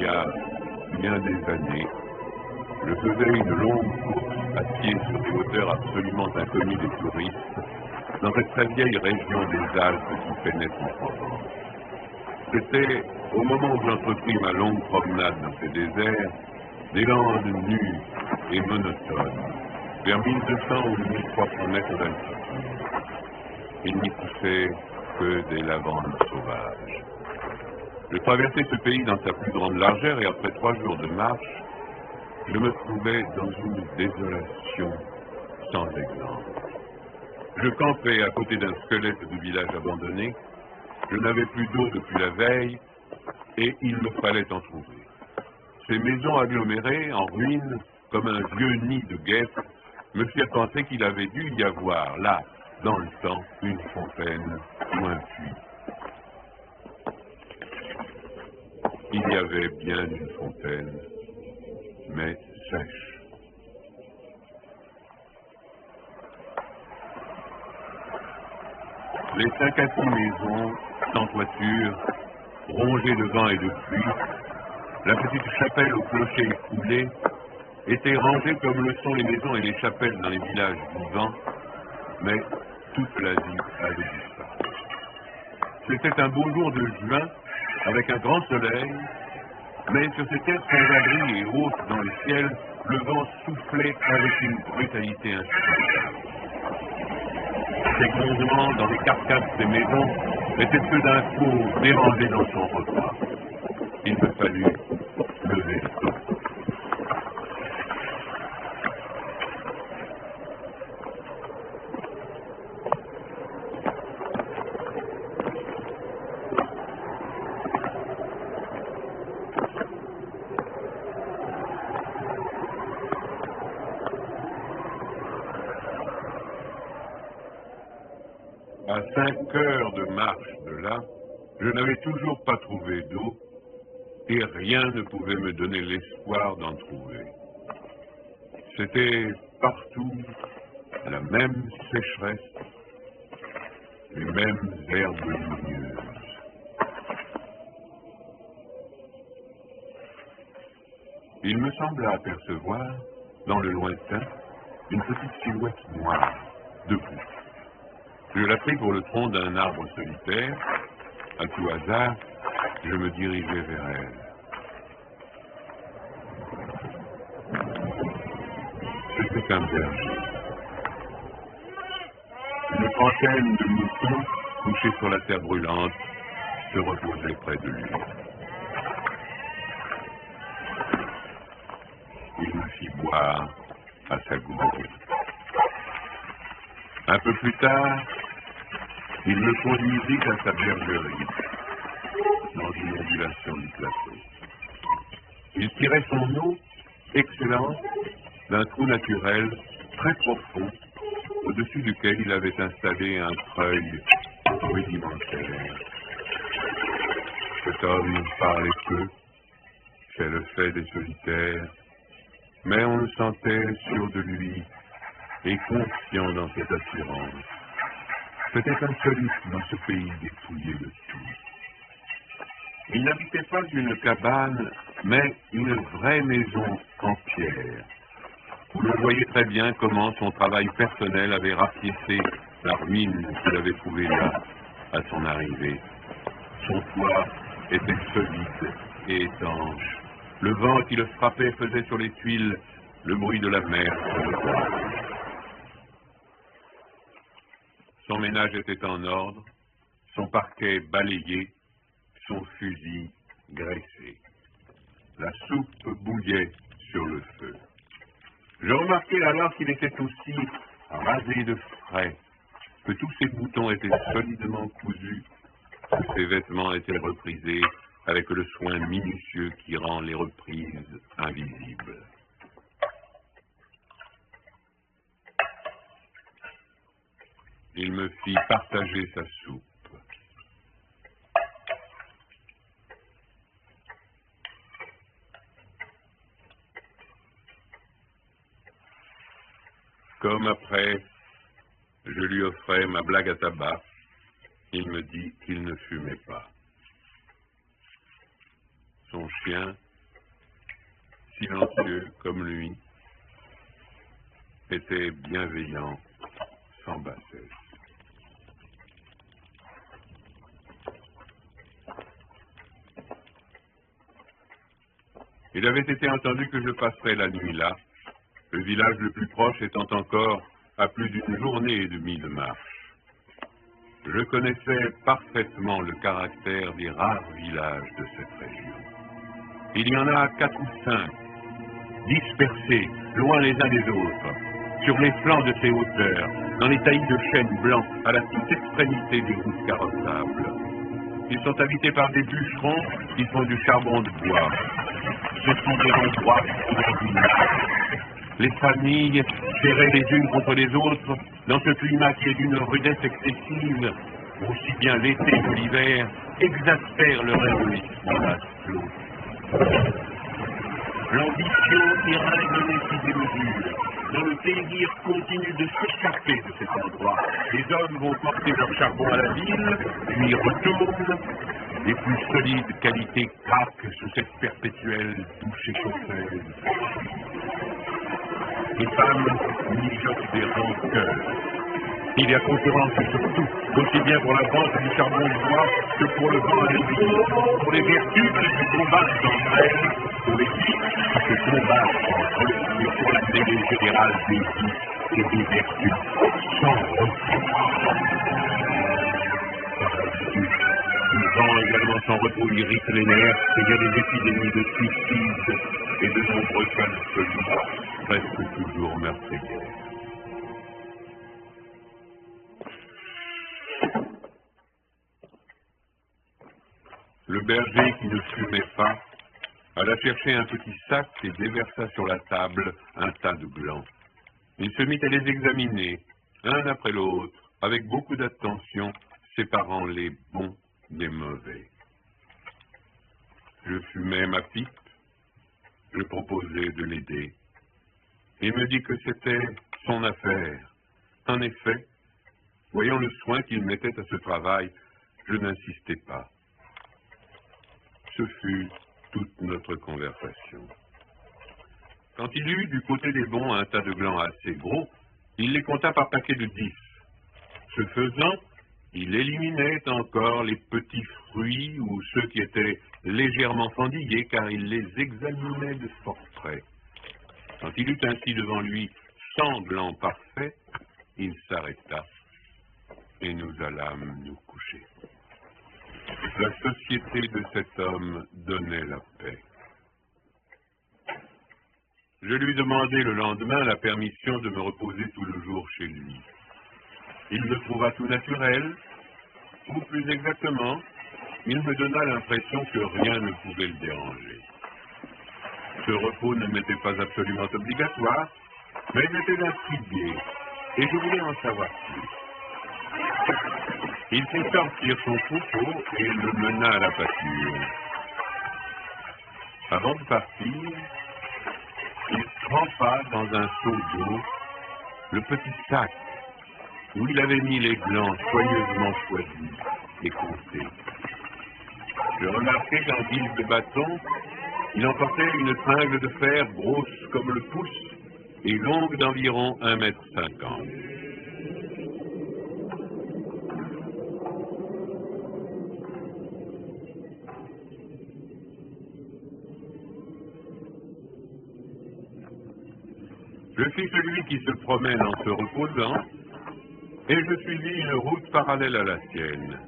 y a bien des années, je faisais une longue course à pied sur des hauteurs absolument inconnues des touristes, dans cette très vieille région des Alpes qui pénètre en Provence. C'était au moment où j'entrepris ma longue promenade dans ces déserts, des landes nues et monotones, vers 1200 ou 1300 mètres d'altitude. Il n'y poussait que des lavandes sauvages. Je traversais ce pays dans sa plus grande largeur et après 3 jours de marche, je me trouvais dans une désolation sans exemple. Je campais à côté d'un squelette de village abandonné. Je n'avais plus d'eau depuis la veille et il me fallait en trouver. Ces maisons agglomérées, en ruine, comme un vieux nid de guêpes, me firent penser qu'il avait dû y avoir, là, dans le temps, une fontaine ou un puits. Il y avait bien une fontaine, mais sèche. Les 5 à 6 maisons, sans toiture, rongées de vent et de pluie, la petite chapelle au clocher écroulé, étaient rangées comme le sont les maisons et les chapelles dans les villages vivants, mais toute la vie avait disparu. C'était un beau jour de juin, avec un grand soleil, mais sur ces terres sans abri et hautes dans le ciel, le vent soufflait avec une brutalité insupportable. Ces grondements dans les carcasses des maisons étaient ceux d'un fou dérangé dans son repas. Il me fallut lever le temps. À 5 heures de marche de là, je n'avais toujours pas trouvé d'eau et rien ne pouvait me donner l'espoir d'en trouver. C'était partout la même sécheresse, les mêmes herbes lumineuses. Il me sembla apercevoir, dans le lointain, une petite silhouette noire, debout. Je la pris pour le tronc d'un arbre solitaire. À tout hasard, je me dirigeai vers elle. C'était un berger. Une trentaine de moutons, couchés sur la terre brûlante, se reposaient près de lui. Il me fit boire à sa gourde. Un peu plus tard, il me conduisit à sa bergerie, dans une ondulation du plateau. Il tirait son eau, excellente, d'un trou naturel très profond, au-dessus duquel il avait installé un treuil rudimentaire. Cet homme parlait peu, c'est le fait des solitaires, mais on le sentait sûr de lui et confiant dans cette assurance. C'était insolite dans ce pays dépouillé de tout. Il n'habitait pas une cabane, mais une vraie maison en pierre, où l'on voyait très bien comment son travail personnel avait rapiécé la ruine qu'il avait trouvée là, à son arrivée. Son toit était solide et étanche. Le vent qui le frappait faisait sur les tuiles le bruit de la mer sur le bois. Son ménage était en ordre, son parquet balayé, son fusil graissé. La soupe bouillait sur le feu. Je remarquai alors qu'il était aussi rasé de frais, que tous ses boutons étaient solidement cousus, que ses vêtements étaient reprisés avec le soin minutieux qui rend les reprises invisibles. Il me fit partager sa soupe. Comme après, je lui offrais ma blague à tabac, il me dit qu'il ne fumait pas. Son chien silencieux comme lui, était bienveillant sans bassesse. Il avait été entendu que je passerais la nuit là, le village le plus proche étant encore à plus d'une journée et demie de marche. Je connaissais parfaitement le caractère des rares villages de cette région. Il y en a 4 ou 5, dispersés, loin les uns des autres, sur les flancs de ces hauteurs, dans les taillis de chênes blancs, à la toute extrémité des routes carrossables. Ils sont habités par des bûcherons qui font du charbon de bois. Ce sont des endroits ordinaires. Les familles, serrées les unes contre les autres, dans ce climat qui est d'une rudesse excessive, aussi bien l'été que l'hiver, exaspèrent leur égoïsme masculin. L'ambition irraisonnée qui démesure, dans le désir continu de s'échapper de cet endroit. Les hommes vont porter leur charbon à la ville, puis y retournent. Les plus solides qualités craquent sous cette perpétuelle douche écossaise. Les femmes mijotent des rancœurs. Il y a concurrence sur tout, aussi bien pour la vente du charbon de bois que pour le vent à l'huile, pour les vertus qui se combattent entre elles, pour les vices qui se combattent entre eux, et pour la mêlée générale des vices et des vertus sans repos. Le vent également sans repos irrite les nerfs, et il y a des épidémies de suicide et de nombreux cas de folie, presque toujours meurtrières. Le berger qui ne fumait pas alla chercher un petit sac et déversa sur la table un tas de glands. Il se mit à les examiner, un après l'autre, avec beaucoup d'attention, séparant les bons des mauvais. Je fumais ma pipe, je proposais de l'aider. Il me dit que c'était son affaire. En effet, voyant le soin qu'il mettait à ce travail, je n'insistais pas. Ce fut toute notre conversation. Quand il eut du côté des bons un tas de glands assez gros, il les compta par paquets de 10. Ce faisant, il éliminait encore les petits fruits ou ceux qui étaient légèrement fendillés, car il les examinait de fort près. Quand il eut ainsi devant lui 100 glands parfaits, il s'arrêta et nous allâmes nous coucher. La société de cet homme donnait la paix. Je lui demandai le lendemain la permission de me reposer tout le jour chez lui. Il me trouva tout naturel, ou plus exactement, il me donna l'impression que rien ne pouvait le déranger. Ce repos ne m'était pas absolument obligatoire, mais il m'était intrigué, et je voulais en savoir plus. Il fit sortir son troupeau et le mena à la pâture. Avant de partir, il trempa dans un seau d'eau le petit sac où il avait mis les glands soigneusement choisis et comptés. Je remarquai qu'en guise de bâton, il emportait une tringle de fer grosse comme le pouce et longue d'environ 1,50 m. Je fis celui qui se promène en se reposant, et je suivis une route parallèle à la sienne.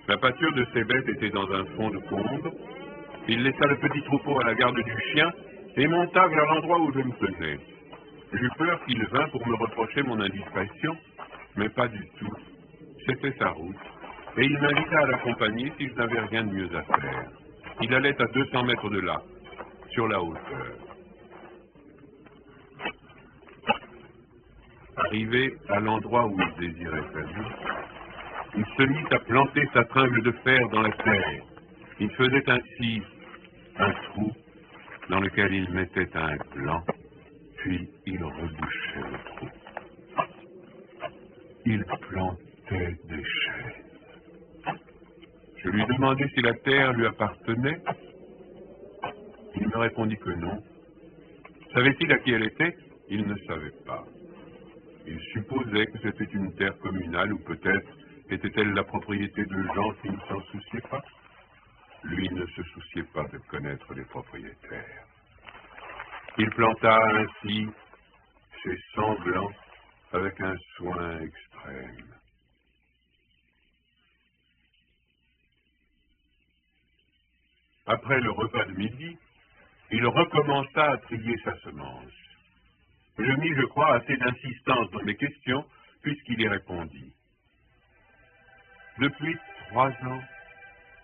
La pâture de ces bêtes était dans un fond de combe. Il laissa le petit troupeau à la garde du chien et monta vers l'endroit où je me tenais. J'eus peur qu'il vînt pour me reprocher mon indiscrétion, mais pas du tout. C'était sa route, et il m'invita à l'accompagner si je n'avais rien de mieux à faire. Il allait à 200 mètres de là, sur la hauteur. Arrivé à l'endroit où il désirait aller, il se mit à planter sa tringle de fer dans la terre. Il faisait ainsi un trou dans lequel il mettait un gland, puis il rebouchait le trou. Il plantait des chaises. Je lui demandai si la terre lui appartenait. Il me répondit que non. Savait-il à qui elle était? Il ne savait pas. Il supposait que c'était une terre communale ou peut-être était-elle la propriété de gens qui ne s'en souciaient pas. Lui ne se souciait pas de connaître les propriétaires. Il planta ainsi ses semblants avec un soin extrême. Après le repas de midi, il recommença à trier sa semence. Je mis, je crois, assez d'insistance dans mes questions, puisqu'il y répondit. Depuis 3 ans,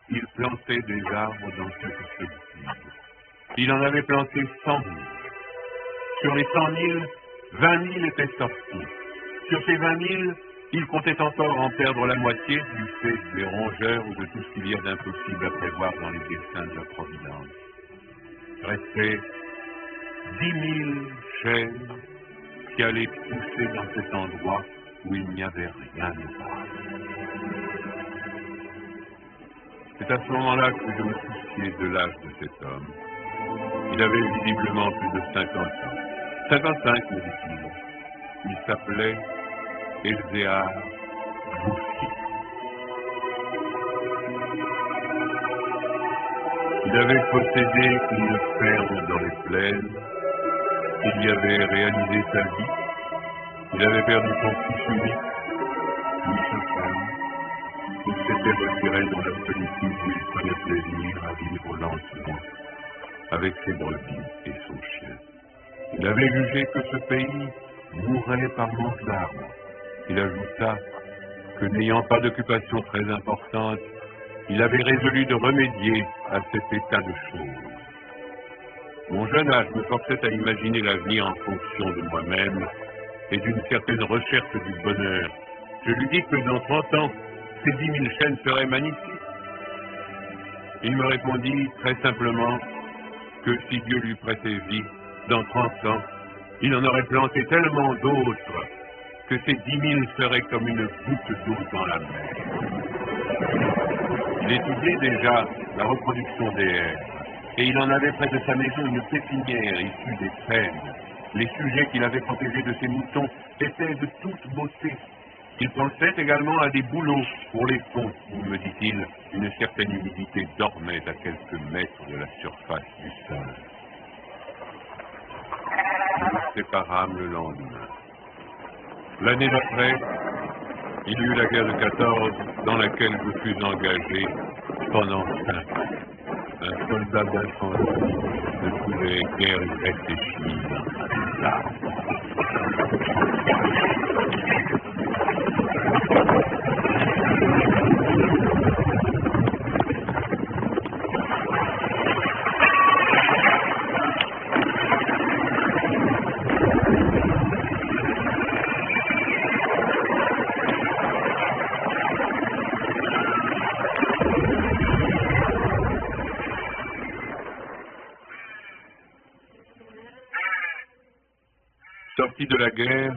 il plantait des arbres dans cette solitude. Il en avait planté 100 000. Sur les 100 000, 20 000 étaient sortis. Sur ces 20 000, il comptait encore en perdre la moitié du fait des rongeurs ou de tout ce qu'il y a d'impossible à prévoir dans les destins de la Providence. Restaient 10 000 chênes qui allaient pousser dans cet endroit où il n'y avait rien de bas. C'est à ce moment-là que je me souciais de l'âge de cet homme. Il avait visiblement plus de 50 ans. 55, me dit-il. Il s'appelait Elzéar Bouffier. Il avait possédé une ferme dans les plaines. Il y avait réalisé sa vie. Il avait perdu son fils unique, puis sa femme. Il s'était retiré dans la solitude où il prenait plaisir à vivre lentement avec ses brebis et son chien. Il avait jugé que ce pays mourrait par manque d'arbres. Il ajouta que n'ayant pas d'occupation très importante, il avait résolu de remédier à cet état de choses. Mon jeune âge me forçait à imaginer l'avenir en fonction de moi-même et d'une certaine recherche du bonheur. Je lui dis que dans 30 ans, ces 10 000 chênes seraient magnifiques. Il me répondit très simplement que si Dieu lui prêtait vie, dans 30 ans, il en aurait planté tellement d'autres que ces 10 000 seraient comme une goutte d'eau dans la mer. Il étudiait déjà la reproduction des haies, et il en avait près de sa maison une pépinière issue des frênes. Les sujets qu'il avait protégés de ses moutons étaient de toute beauté. Il pensait également à des bouleaux pour les ponts, où, me dit-il, une certaine humidité dormait à quelques mètres de la surface du sol. Nous nous séparâmes le lendemain. L'année d'après, il y eut la guerre de 14, dans laquelle je fus engagé pendant 5 ans. Un soldat d'infanterie ne pouvait guère y réfléchir à ça. Sorti de la guerre,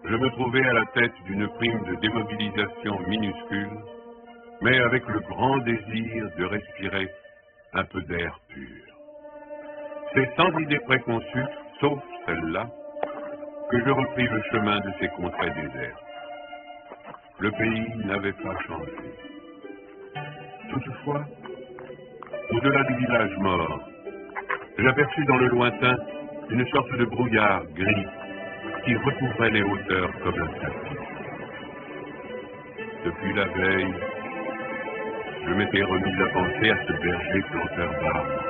je me trouvais à la tête d'une prime de démobilisation minuscule, mais avec le grand désir de respirer un peu d'air pur. C'est sans idée préconçue, sauf celle-là, que je repris le chemin de ces contrées désertes. Le pays n'avait pas changé. Toutefois, au-delà du village mort, j'aperçus dans le lointain une sorte de brouillard gris qui recouvrait les hauteurs comme un tapis. Depuis la veille, je m'étais remis à penser à ce berger planteur d'arbres.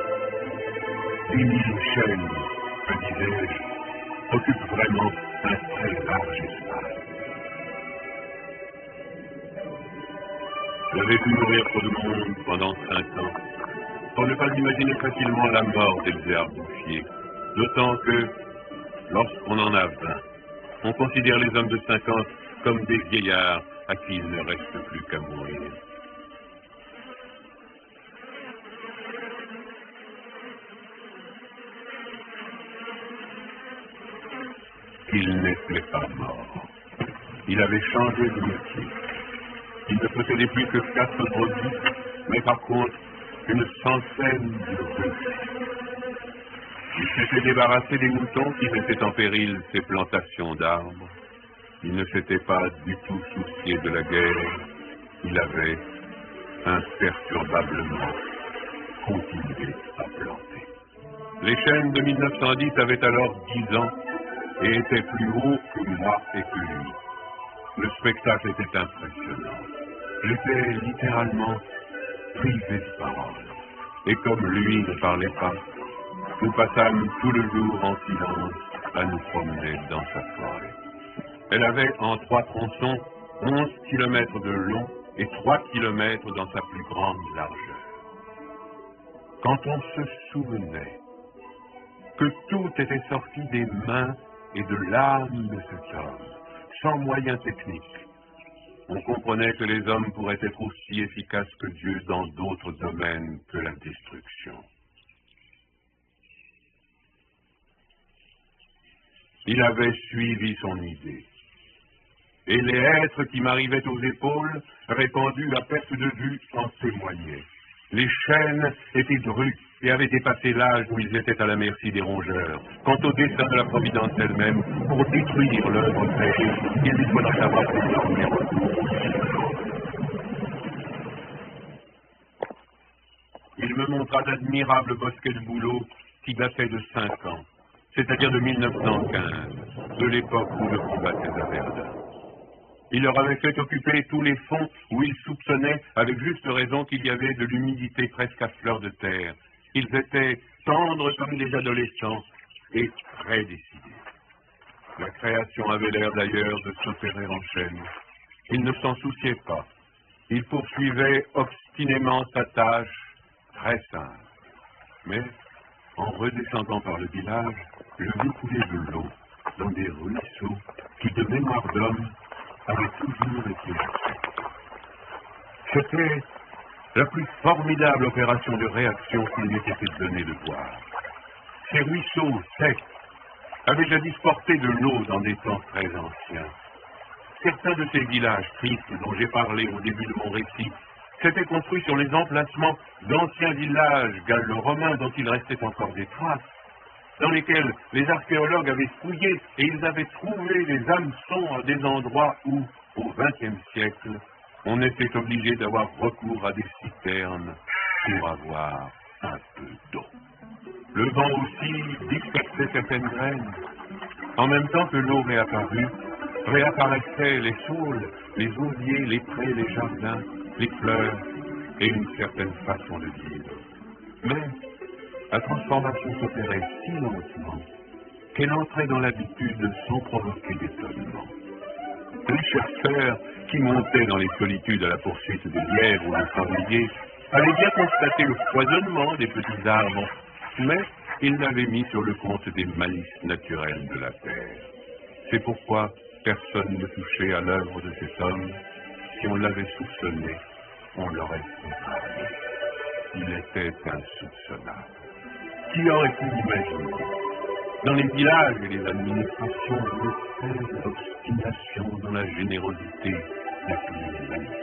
10 000 chênes, me disais-je, occupent vraiment un très large espace. J'avais pu nourrir trop de monde pendant 5 ans, pour ne pas imaginer facilement la mort d'Elzéar Bouffier. D'autant que, lorsqu'on en a 20, on considère les hommes de 50 comme des vieillards à qui il ne reste plus qu'à mourir. Il n'était pas mort. Il avait changé de métier. Il ne possédait plus que 4 brebis, mais par contre, une centaine de ruches. Il s'était débarrassé des moutons qui mettaient en péril ses plantations d'arbres. Il ne s'était pas du tout soucié de la guerre. Il avait imperturbablement continué à planter. Les chênes de 1910 avaient alors 10 ans et étaient plus hauts que moi et que lui. Le spectacle était impressionnant. J'étais littéralement privé de parole. Et comme lui ne parlait pas, nous passâmes tout le jour en silence à nous promener dans sa forêt. Elle avait en 3 tronçons 11 kilomètres de long et 3 kilomètres dans sa plus grande largeur. Quand on se souvenait que tout était sorti des mains et de l'âme de cet homme, sans moyens techniques, on comprenait que les hommes pourraient être aussi efficaces que Dieu dans d'autres domaines que la destruction. Il avait suivi son idée. Et les hêtres qui m'arrivaient aux épaules, répandus à perte de vue, en témoignaient. Les chênes étaient drus et avaient dépassé l'âge où ils étaient à la merci des rongeurs. Quant au dessein de la Providence elle-même, pour détruire l'œuvre créée, il lui faudra savoir comment les recours. Il me montra d'admirables bosquets de bouleaux qui dataient de 5 ans, c'est-à-dire de 1915, de l'époque où je combattais à Verdun. Il leur avait fait occuper tous les fonds où ils soupçonnaient, avec juste raison, qu'il y avait de l'humidité presque à fleur de terre. Ils étaient tendres comme des adolescents et très décidés. La création avait l'air d'ailleurs de s'opérer en chaîne. Il ne s'en souciait pas. Il poursuivait obstinément sa tâche, très simple. Mais, en redescendant par le village, je vis couler de l'eau dans des ruisseaux qui, de mémoire d'homme, avaient toujours été secs. C'était la plus formidable opération de réaction qu'il m'ait été donné de voir. Ces ruisseaux secs avaient jadis porté de l'eau dans des temps très anciens. Certains de ces villages tristes dont j'ai parlé au début de mon récit s'étaient construits sur les emplacements d'anciens villages gallo-romains dont il restait encore des traces, dans lesquels les archéologues avaient fouillé et ils avaient trouvé des hameçons à des endroits où, au XXe siècle, on était obligé d'avoir recours à des citernes pour avoir un peu d'eau. Le vent aussi dispersait certaines graines. En même temps que l'eau réapparut, réapparaissaient les saules, les osiers, les prés, les jardins, les fleurs et une certaine façon de vivre. Mais la transformation s'opérait si lentement qu'elle entrait dans l'habitude sans provoquer d'étonnement. Les chercheurs qui montaient dans les solitudes à la poursuite des lièvres ou des sangliers avaient bien constaté le foisonnement des petits arbres, mais ils l'avaient mis sur le compte des malices naturelles de la terre. C'est pourquoi personne ne touchait à l'œuvre de cet homme. Si on l'avait soupçonné, on l'aurait condamné. Il était insoupçonnable. Qui aurait pu l'imaginer? Dans les villages et les administrations, une telle obstination dans la générosité la plus magnifique.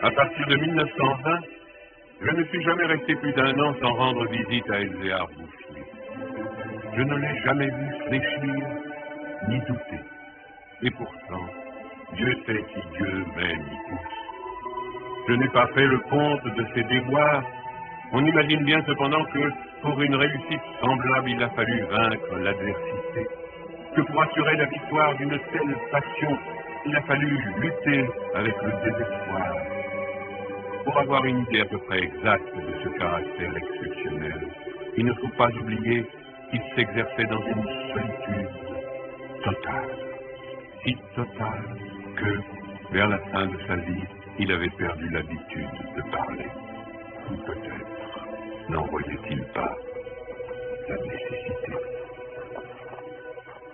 À partir de 1920, je ne suis jamais resté plus d'1 an sans rendre visite à Elzéar Bouffier. Je ne l'ai jamais vu fléchir ni douter. Et pourtant, Dieu sait si Dieu m'aime tous. Je n'ai pas fait le compte de ses déboires. On imagine bien cependant que pour une réussite semblable, il a fallu vaincre l'adversité. Que pour assurer la victoire d'une telle passion, il a fallu lutter avec le désespoir. Pour avoir une idée à peu près exacte de ce caractère exceptionnel, il ne faut pas oublier qu'il s'exerçait dans une solitude totale. Si totale que, vers la fin de sa vie, il avait perdu l'habitude de parler. Ou peut-être n'en voyait-il pas la nécessité.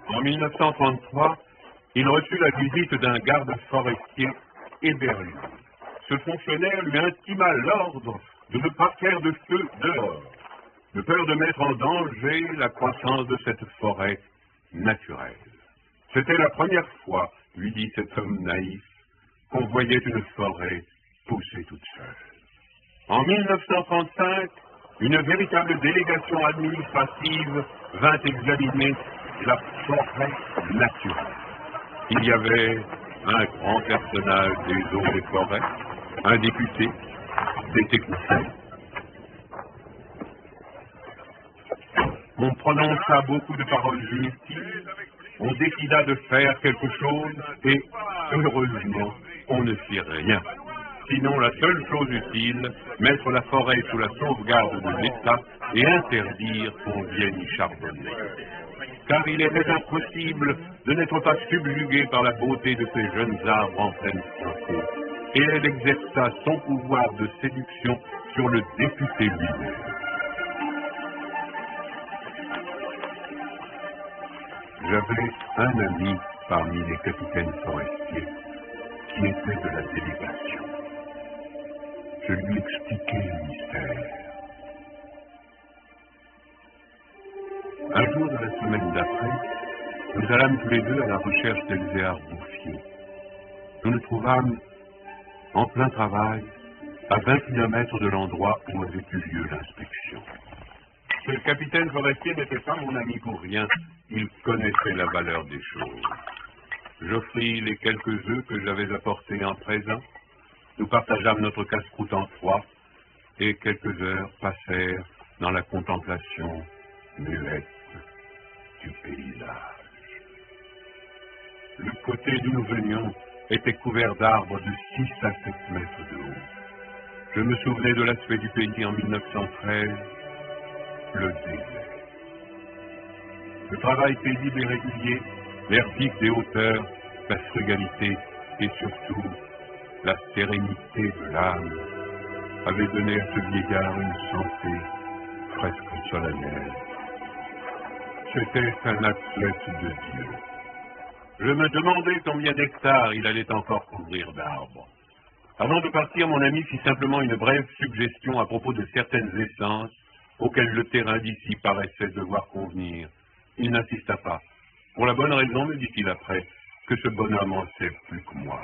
En 1933, il reçut la visite d'un garde forestier éberlu. Ce fonctionnaire lui intima l'ordre de ne pas faire de feu dehors, de peur de mettre en danger la croissance de cette forêt naturelle. C'était la première fois lui dit cet homme naïf, qu'on voyait une forêt pousser toute seule. En 1935, une véritable délégation administrative vint examiner la forêt naturelle. Il y avait un grand personnage des eaux et forêts, un député, des techniciens. On prononça beaucoup de paroles inutiles, on décida de faire quelque chose et, heureusement, on ne fit rien. Sinon, la seule chose utile, mettre la forêt sous la sauvegarde de l'État et interdire qu'on vienne y charbonner. Car il était impossible de n'être pas subjugué par la beauté de ces jeunes arbres en pleine santé. Et elle exerça son pouvoir de séduction sur le député lui-même. J'avais un ami parmi les capitaines forestiers qui était de la délégation. Je lui expliquai le mystère. Un jour de la semaine d'après, nous allâmes tous les deux à la recherche d'Elzéar Bouffier. Nous nous trouvâmes en plein travail, à 20 km de l'endroit où avait eu lieu l'inspection. Ce capitaine forestier n'était pas mon ami pour rien, il connaissait la valeur des choses. J'offris les quelques œufs que j'avais apportés en présent, nous partageâmes notre casse-croûte en trois, et quelques heures passèrent dans la contemplation muette du paysage. Le côté d'où nous venions était couvert d'arbres de 6 à 7 mètres de haut. Je me souvenais de l'aspect du pays en 1913, le désert. Le travail paisible et régulier, l'air vif des hauteurs, la frugalité et surtout la sérénité de l'âme avaient donné à ce vieillard une santé presque solennelle. C'était un athlète de Dieu. Je me demandais combien d'hectares il allait encore couvrir d'arbres. Avant de partir, mon ami fit simplement une brève suggestion à propos de certaines essences auxquelles le terrain d'ici paraissait devoir convenir. Il n'insista pas. Pour la bonne raison, me dit-il après, que ce bonhomme en sait plus que moi.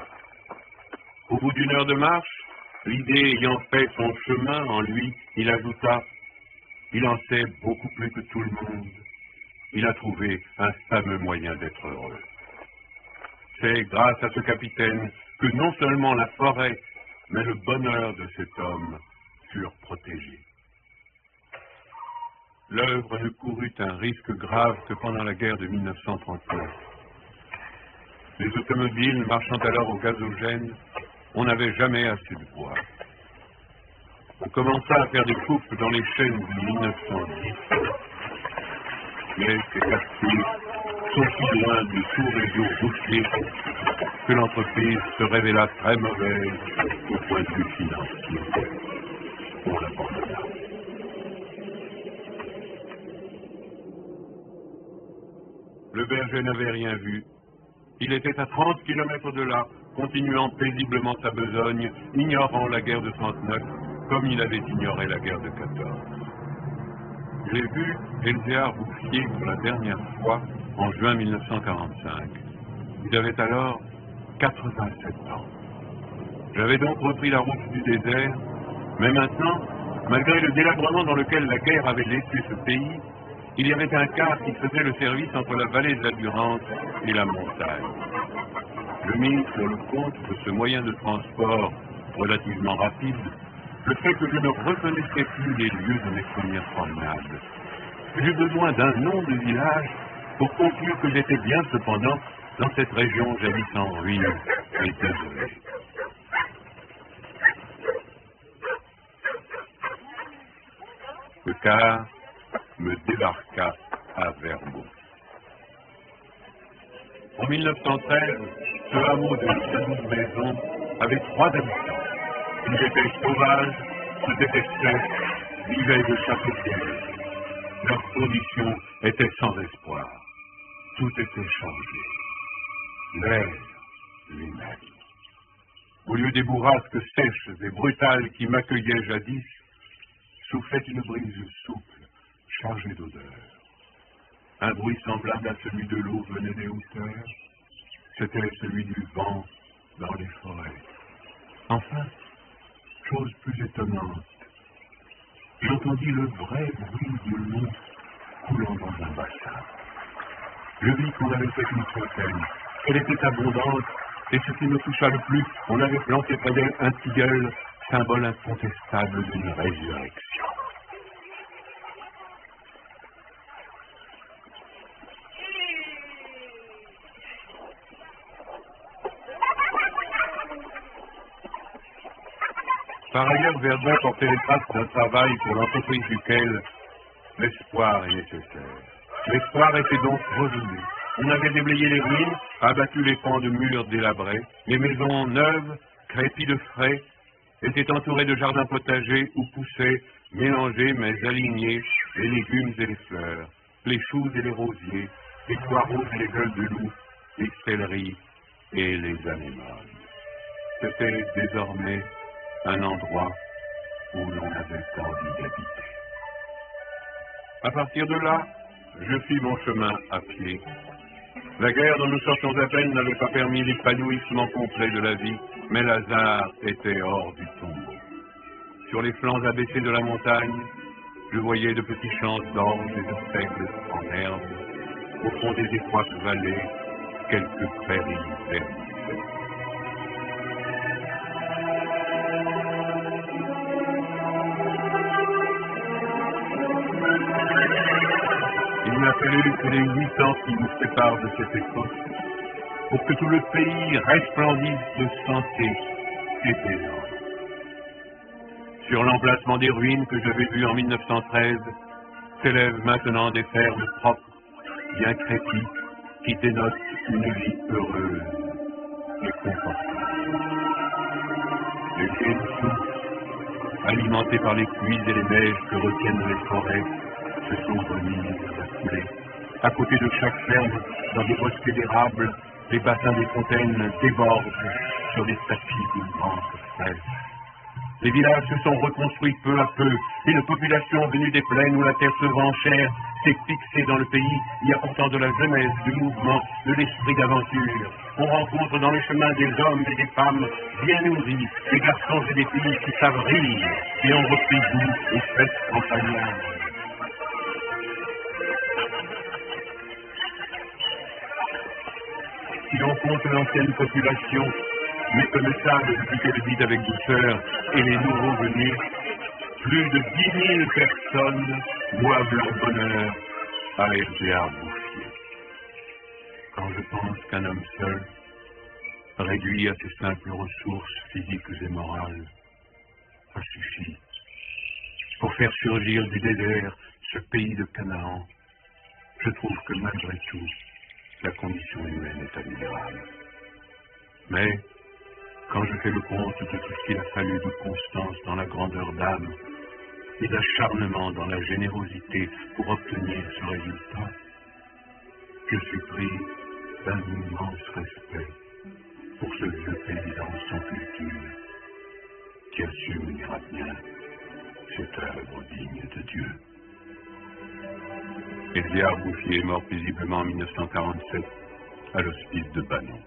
Au bout d'une heure de marche, l'idée ayant fait son chemin en lui, il ajouta « Il en sait beaucoup plus que tout le monde. Il a trouvé un fameux moyen d'être heureux. » C'est grâce à ce capitaine que non seulement la forêt, mais le bonheur de cet homme furent protégés. L'œuvre ne courut un risque grave que pendant la guerre de 1939. Les automobiles marchant alors au gazogène, on n'avait jamais assez de bois. On commença à faire des coupes dans les chaînes de 1910. Mais ces quartiers sont si loin de tout réseau routier que l'entreprise se révéla très mauvaise au point de vue financier. On l'abandonna. Le berger n'avait rien vu. Il était à 30 km de là, continuant paisiblement sa besogne, ignorant la guerre de 39, comme il avait ignoré la guerre de 14. J'ai vu Elzéar Bouffier pour la dernière fois en juin 1945. Il avait alors 87 ans. J'avais donc repris la route du désert, mais maintenant, malgré le délabrement dans lequel la guerre avait laissé ce pays, il y avait un quart qui faisait le service entre la vallée de la Durance et la montagne. Je mis sur le compte de ce moyen de transport relativement rapide le fait que je ne reconnaissais plus les lieux de mes premières promenades. J'eus besoin d'un nom de village pour conclure que j'étais bien cependant dans cette région jadis en ruine et désolée. Le car me débarqua à Vermont. En 1913, ce hameau de 12 maisons avait 3 habitants. Ils étaient sauvages, se détestaient, vivaient de chaque piège. Leurs conditions étaient sans espoir. Tout était changé. L'air lui-même. Au lieu des bourrasques sèches et brutales qui m'accueillaient jadis, soufflait une brise souple, chargée d'odeurs. Un bruit semblable à celui de l'eau venait des hauteurs. C'était celui du vent dans les forêts. Enfin, chose plus étonnante, j'entendis le vrai bruit de l'eau coulant dans un bassin. Je vis qu'on avait fait une fontaine. Elle était abondante, et ce qui me toucha le plus, on avait planté près d'elle un tilleul, symbole incontestable d'une résurrection. Par ailleurs, Verdun portait les traces d'un travail pour l'entreprise duquel l'espoir est nécessaire. L'espoir était donc revenu. On avait déblayé les ruines, abattu les pans de murs délabrés. Les maisons neuves, crépies de frais, étaient entourées de jardins potagers où poussaient, mélangés mais alignés, les légumes et les fleurs, les choux et les rosiers, les poireaux et les gueules de loup, les céleris et les anémones. C'était désormais un endroit où l'on avait envie d'habiter. À partir de là, je fis mon chemin à pied. La guerre dont nous sortions à peine n'avait pas permis l'épanouissement complet de la vie, mais Lazare était hors du tombeau. Sur les flancs abaissés de la montagne, je voyais de petits champs d'orge et de fèves en herbe, au fond des étroites vallées, quelques prairies vertes. Il m'a fallu que les 8 ans qui nous séparent de cette époque pour que tout le pays resplendisse de santé et d'aisance. Sur l'emplacement des ruines que j'avais vues en 1913, s'élèvent maintenant des fermes propres, bien crépies, qui dénotent une vie heureuse et confortable. Les vieilles sources, alimentées par les pluies et les neiges que retiennent les forêts, se sont remises à couler. À côté de chaque ferme, dans des bosquets d'érables, les bassins des fontaines débordent sur des tapis de branches fraîches. Les villages se sont reconstruits peu à peu, et une population venue des plaines où la terre se vend chère s'est fixée dans le pays, y apportant de la jeunesse, du mouvement, de l'esprit d'aventure. On rencontre dans les chemins des hommes et des femmes bien nourris, des garçons et des filles qui savent rire, et ont repris goût aux fêtes campagnardes. Si l'on compte l'ancienne population, méconnaissable depuis qu'elle vit avec douceur, et les nouveaux venus, plus de 10 000 personnes doivent leur bonheur à Edgard Bouffier. Quand je pense qu'un homme seul, réduit à ses simples ressources physiques et morales, a suffi pour faire surgir du désert ce pays de Canaan, je trouve que malgré tout, la condition humaine est admirable. Mais, quand je fais le compte de tout ce qu'il a fallu de constance dans la grandeur d'âme et d'acharnement dans la générosité pour obtenir ce résultat, je suis pris d'un immense respect pour ce vieux paysan sans culture qui a su mener à bien cette œuvre digne de Dieu. Edgard Bouffier est mort paisiblement en 1947 à l'hospice de Banon.